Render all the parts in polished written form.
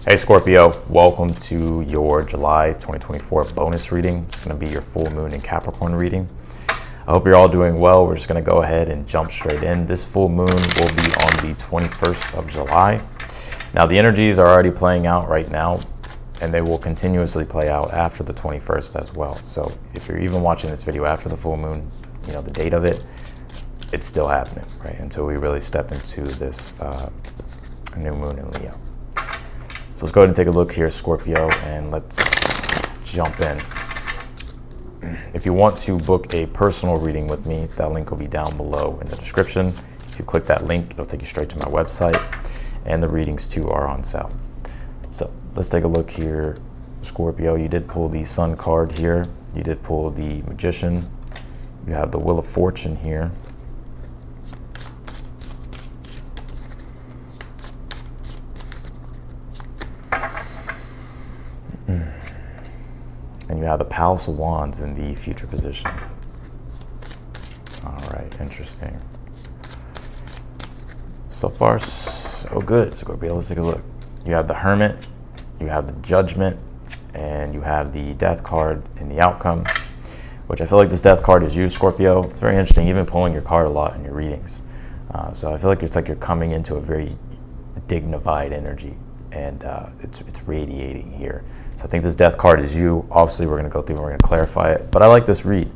Hey Scorpio, welcome to your July 2024 bonus reading. It's going to be your full moon in Capricorn reading. I hope you're all doing well. We're just going to go ahead and jump straight in. This full moon will be on the 21st of July. Now the energies are already playing out right now, and they will continuously play out after the 21st as well. So if you're even watching this video after the full moon, you know, the date of it, it's still happening, right? Until we really step into this new moon in Leo. So let's go ahead and take a look here, Scorpio, and let's jump in. If you want to book a personal reading with me, that link will be down below in the description. If you click that link, it'll take you straight to my website, and the readings too are on sale. So let's take a look here, Scorpio. You did pull the Sun card here. You did pull the Magician. You have the Wheel of Fortune here. And you have the Palace of Wands in the future position. All right, interesting. So far, so good, Scorpio. Let's take a look. You have the Hermit, you have the Judgment, and you have the Death card in the outcome, which I feel like this Death card is you, Scorpio. It's very interesting. You've been pulling your card a lot in your readings. So I feel like it's like you're coming into a very dignified energy, and it's radiating here. So I think this Death card is you. Obviously, we're going to go through and we're going to clarify it. But I like this read.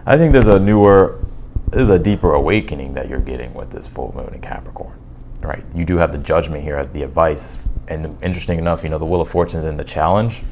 I think there's a deeper awakening that you're getting with this full moon in Capricorn, right? You do have the Judgment here as the advice. And interesting enough, you know, the Wheel of Fortune is in the challenge.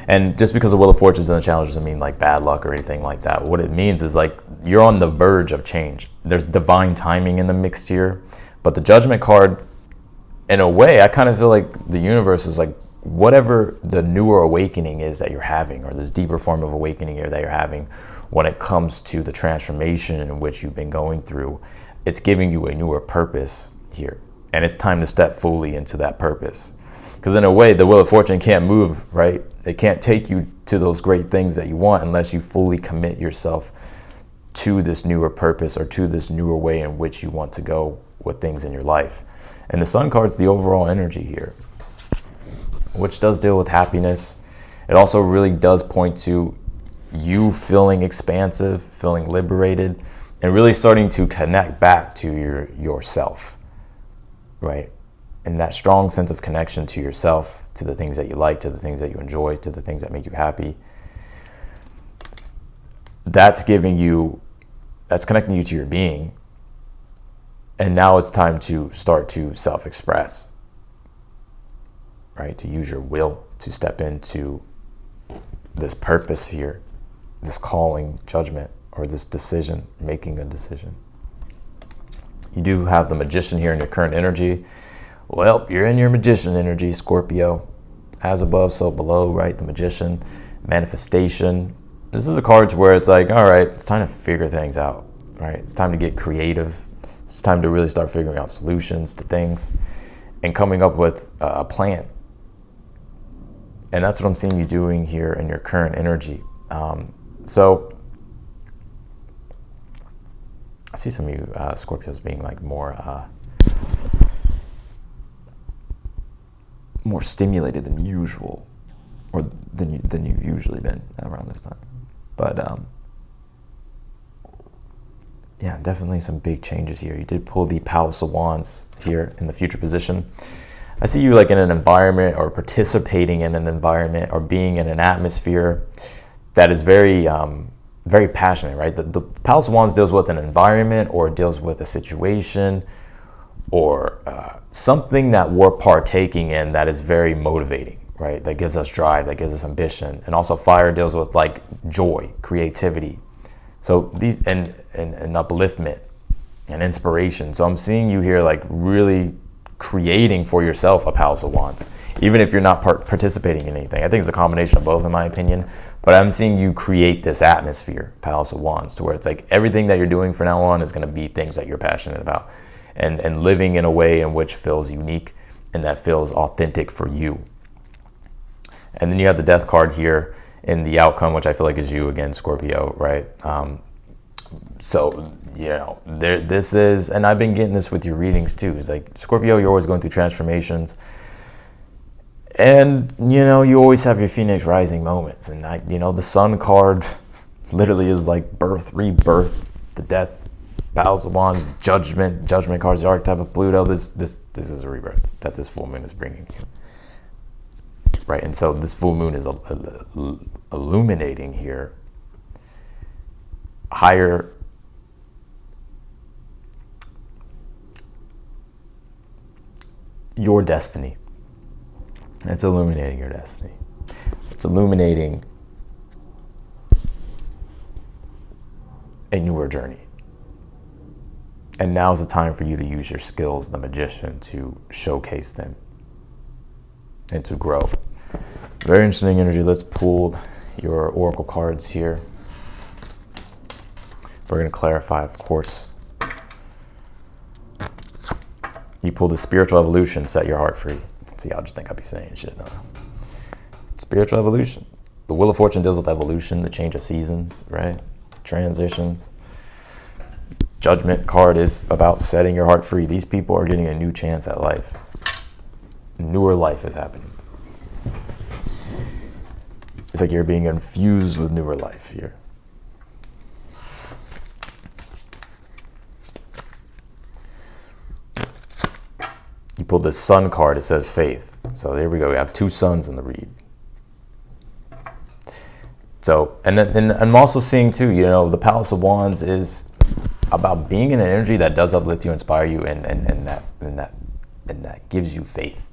And just because the Wheel of Fortune is in the challenge doesn't mean like bad luck or anything like that. What it means is like you're on the verge of change. There's divine timing in the mix here. But the Judgment card, in a way, I kind of feel like the universe is like, whatever the newer awakening is that you're having, or this deeper form of awakening here that you're having when it comes to the transformation in which you've been going through, it's giving you a newer purpose here. And it's time to step fully into that purpose. Because in a way, the Wheel of Fortune can't move, right? It can't take you to those great things that you want unless you fully commit yourself to this newer purpose or to this newer way in which you want to go with things in your life. And the Sun card's the overall energy here, which does deal with happiness. It also really does point to you feeling expansive, feeling liberated, and really starting to connect back to yourself, right? And that strong sense of connection to yourself, to the things that you like, to the things that you enjoy, to the things that make you happy. That's connecting you to your being. And now it's time to start to self-express, right? To use your will to step into this purpose here, this calling, judgment, or this decision, making a decision. You do have the Magician here in your current energy. Well, you're in your Magician energy, Scorpio. As above, so below, right? The Magician, manifestation. This is a card where it's like, all right, it's time to figure things out, right? It's time to get creative. It's time to really start figuring out solutions to things and coming up with a plan. And that's what I'm seeing you doing here in your current energy. So I see some of you Scorpios being like more stimulated than usual, or than you've usually been around this time. But yeah, definitely some big changes here. You did pull the Palace of Wands here in the future position. I see you like in an environment, or participating in an environment, or being in an atmosphere that is very, very passionate, right? The Palace of Wands deals with an environment, or deals with a situation, or something that we're partaking in that is very motivating, right? That gives us drive, that gives us ambition. And also fire deals with like joy, creativity. So these, and upliftment and inspiration. So I'm seeing you here like really creating for yourself a Palace of Wands, even if you're not participating in anything. I think it's a combination of both, in my opinion. But I'm seeing you create this atmosphere, Palace of Wands, to where it's like everything that you're doing from now on is going to be things that you're passionate about, and living in a way in which feels unique and that feels authentic for you. And then you have the Death card here in the outcome, which I feel like is you again, Scorpio, right? So, you know, this is, and I've been getting this with your readings too. It's like, Scorpio, you're always going through transformations. And, you know, you always have your Phoenix rising moments. And, the Sun card literally is like birth, rebirth, the death, Palace of Wands, judgment. Judgment cards, the archetype of Pluto. This is a rebirth that this full moon is bringing you. Right? And so this full moon is illuminating here higher your destiny. It's illuminating your destiny. It's illuminating a newer journey. And now's the time for you to use your skills, the magician, to showcase them and to grow. Very interesting energy. Let's pull your oracle cards here. We're going to clarify, of course. You pull the spiritual evolution, set your heart free. See, y'all just think I'd be saying shit. No. Spiritual evolution. The Wheel of Fortune deals with evolution, the change of seasons, right? Transitions. Judgment card is about setting your heart free. These people are getting a new chance at life. Newer life is happening. It's like you're being infused with newer life here. You pulled the Sun card, it says faith. So there we go, we have two suns in the read. So, and I'm also seeing too, the Palace of Wands is about being in an energy that does uplift you, inspire you, and that gives you faith.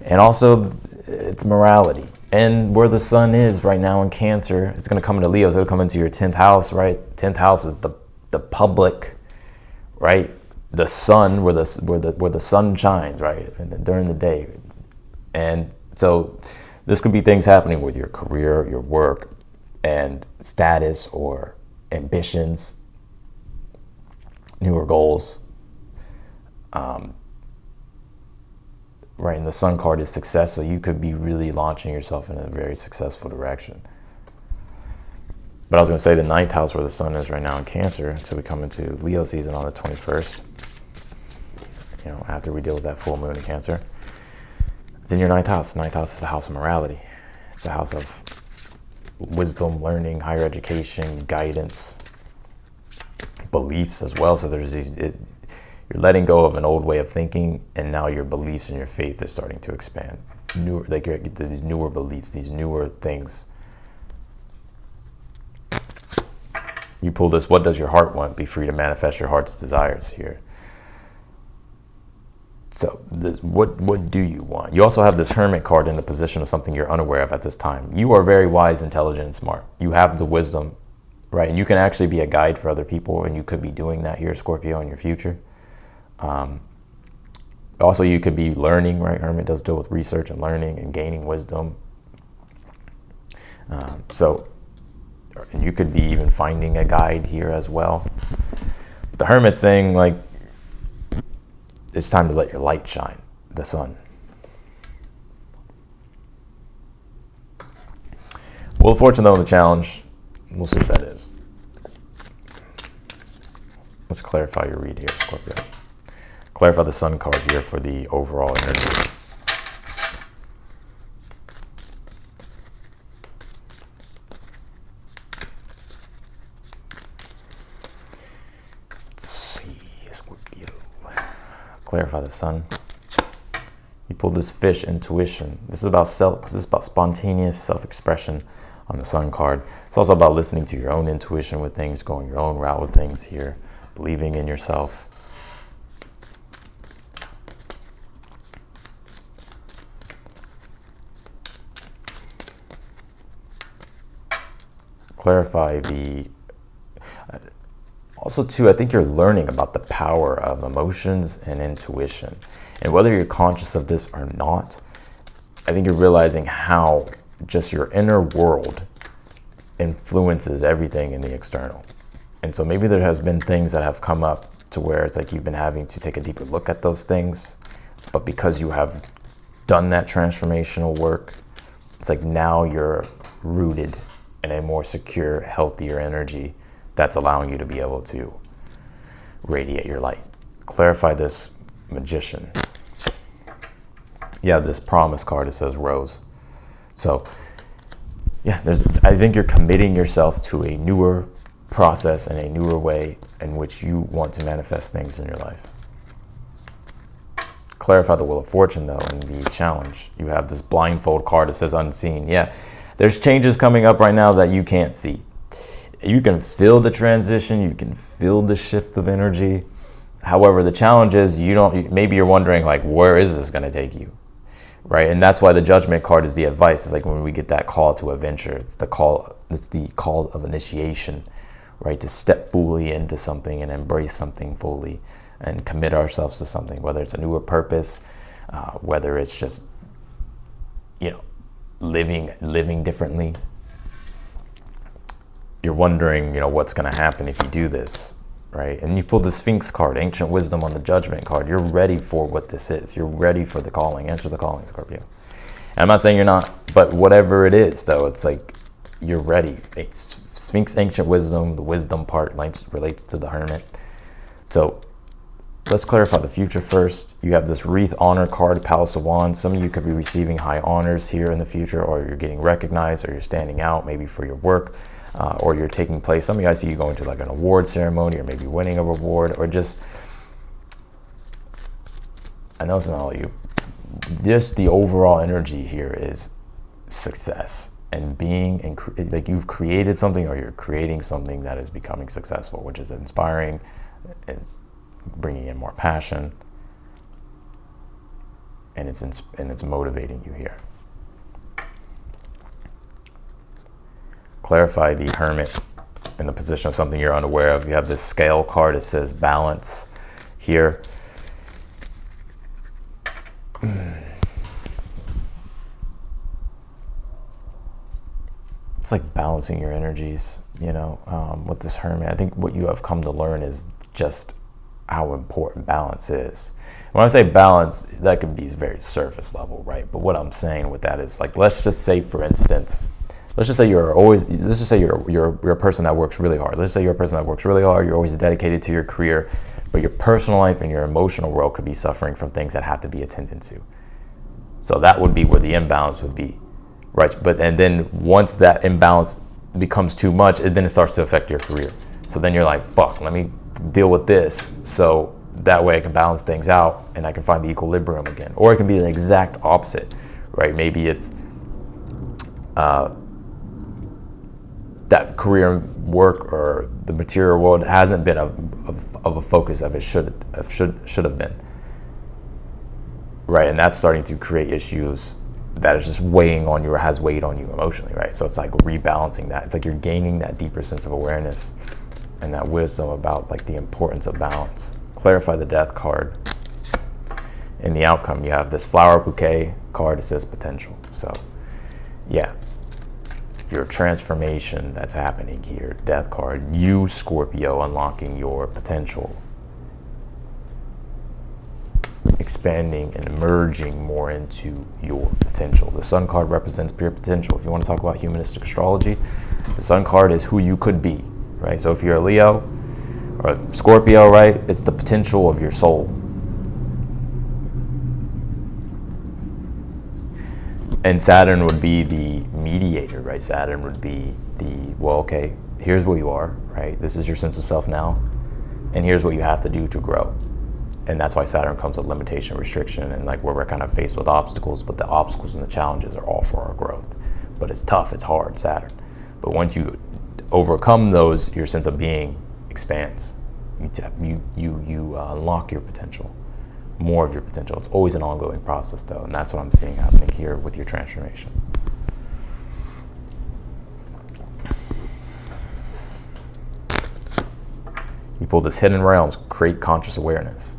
And also, it's morality. And where the sun is right now in Cancer, it's going to come into Leo, so it'll come into your 10th house, right? 10th house is the public, right? The sun, where the sun shines, right? And during the day. And so this could be things happening with your career, your work, and status or ambitions, newer goals. Right, and the Sun card is success, so you could be really launching yourself in a very successful direction. But I was going to say the 9th house, where the sun is right now in Cancer, until we come into Leo season on the 21st, after we deal with that full moon in Cancer. It's in your 9th house. 9th house is a house of morality. It's a house of wisdom, learning, higher education, guidance, beliefs as well. So there's you're letting go of an old way of thinking, and now your beliefs and your faith is starting to expand. These newer beliefs, these newer things. You pull this, what does your heart want? Be free to manifest your heart's desires here. So what do you want? You also have this Hermit card in the position of something you're unaware of at this time. You are very wise, intelligent, and smart. You have the wisdom, right? And you can actually be a guide for other people, and you could be doing that here, Scorpio, in your future. Also, you could be learning, right? Hermit does deal with research and learning and gaining wisdom. And you could be even finding a guide here as well. But the Hermit's saying, like, it's time to let your light shine, the sun. Wheel of Fortune, though, in the challenge. We'll see what that is. Let's clarify your read here, Scorpio. Clarify the Sun card here for the overall energy. Let's see, Scorpio. Clarify the Sun. You pulled this Fish, intuition. This is about spontaneous self-expression on the Sun card. It's also about listening to your own intuition with things, going your own route with things here, believing in yourself. Clarify also too, I think you're learning about the power of emotions and intuition. And whether you're conscious of this or not, I think you're realizing how just your inner world influences everything in the external. And so maybe there has been things that have come up to where it's like you've been having to take a deeper look at those things. But because you have done that transformational work, it's like now you're rooted in a more secure, healthier energy that's allowing you to be able to radiate your light. Clarify this Magician. you have this promise card that says rose. So yeah, I think you're committing yourself to a newer process and a newer way in which you want to manifest things in your life. Clarify the wheel of fortune though in the challenge. You have this blindfold card that says unseen. Yeah, there's changes coming up right now that you can't see. You can feel the transition, you can feel the shift of energy. However, the challenge is maybe you're wondering like, where is this gonna take you? Right? And that's why the judgment card is the advice. It's like when we get that call to a venture, it's the call of initiation, right? To step fully into something and embrace something fully and commit ourselves to something, whether it's a newer purpose, whether it's just, living differently. You're wondering, what's going to happen if you do this, right? And you pull the Sphinx card, ancient wisdom on the judgment card. You're ready for what this is. You're ready for the calling. Answer the calling, Scorpio. And I'm not saying you're not, but whatever it is, though, it's like you're ready. It's Sphinx, ancient wisdom. The wisdom part relates to the hermit. So let's clarify the future first. You have this wreath honor card, Palace of Wands. Some of you could be receiving high honors here in the future, or you're getting recognized, or you're standing out maybe for your work. Or you're taking place. Some of you guys see you going to like an award ceremony, or maybe winning a reward, or just, I know it's not all you, just the overall energy here is success and being, like you've created something, or you're creating something that is becoming successful, which is inspiring, it's bringing in more passion, and it's motivating you here. Clarify the hermit in the position of something you're unaware of. You have this scale card. It says balance here. It's like balancing your energies, with this hermit. I think what you have come to learn is just how important balance is. When I say balance, that can be very surface level, right? But what I'm saying with that is, like, let's just say, for instance, let's just say you're a person that works really hard. Let's say you're a person that works really hard. You're always dedicated to your career, but your personal life and your emotional world could be suffering from things that have to be attended to. So that would be where the imbalance would be, right? And then once that imbalance becomes too much, then it starts to affect your career. So then you're like, fuck, let me deal with this, so that way I can balance things out and I can find the equilibrium again. Or it can be the exact opposite, right? Maybe it's that career work or the material world hasn't been of a focus of it should have been, right? And that's starting to create issues that is just weighing on you, or has weighed on you emotionally, right? So it's like rebalancing that. It's like you're gaining that deeper sense of awareness and that wisdom about like the importance of balance. Clarify the death card. In the outcome, you have this flower bouquet card that says potential. So yeah, your transformation that's happening here, death card, you, Scorpio, unlocking your potential, expanding and emerging more into your potential. The sun card represents pure potential. If you want to talk about humanistic astrology, the sun card is who you could be, right? So if you're a Leo or a Scorpio, right, it's the potential of your soul. And Saturn would be the mediator, right? Saturn would be okay, here's where you are, right? This is your sense of self now, and here's what you have to do to grow. And that's why Saturn comes with limitation, restriction, and like where we're kind of faced with obstacles, but the obstacles and the challenges are all for our growth. But it's tough, it's hard, Saturn. But once you overcome those, your sense of being expands. You unlock your potential, more of your potential. It's always an ongoing process though, and that's what I'm seeing happening here with your transformation. You pull this hidden realms, create conscious awareness.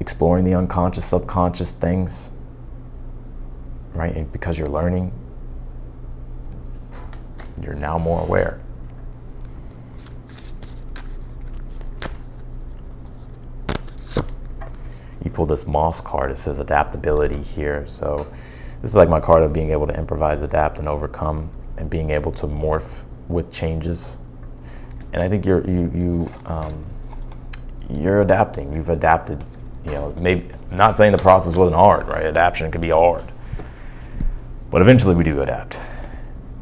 Exploring the unconscious, subconscious things, right? And because you're learning, you're now more aware. You pull this moss card, it says adaptability here. So this is like my card of being able to improvise, adapt, and overcome, and being able to morph with changes. And I think you you're adapting. You've adapted. You know, maybe I'm not saying the process wasn't hard, right? Adaptation can be hard, but eventually we do adapt.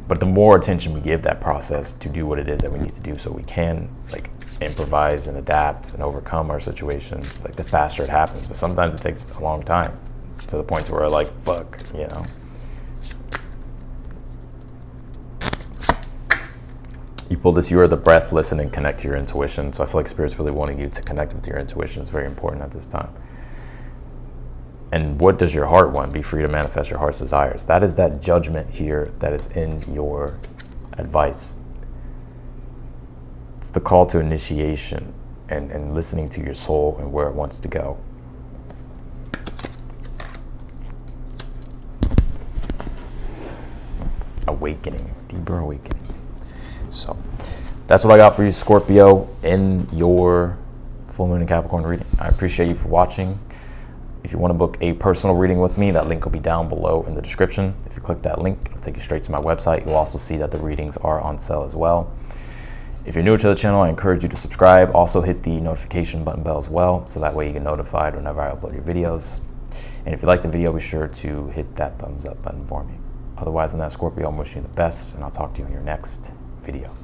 But the more attention we give that process to do what it is that we need to do, so we can like improvise and adapt and overcome our situation, like the faster it happens. But sometimes it takes a long time, to the point where like, fuck, you know. You pull this, you are the breath, listen and connect to your intuition. So I feel like Spirit's really wanting you to connect with your intuition. It's very important at this time. And what does your heart want? Be free to manifest your heart's desires. That is that judgment here that is in your advice. It's the call to initiation and listening to your soul and where it wants to go. Awakening, deeper awakening. So that's what I got for you, Scorpio, in your full moon and Capricorn reading. I appreciate you for watching. If you want to book a personal reading with me, that link will be down below in the description. If you click that link, it'll take you straight to my website. You'll also see that the readings are on sale as well. If you're new to the channel, I encourage you to subscribe. Also hit the notification button bell as well, so that way you get notified whenever I upload your videos. And if you like the video, be sure to hit that thumbs up button for me. Otherwise than that, Scorpio, I'm wishing you the best, and I'll talk to you in your next video.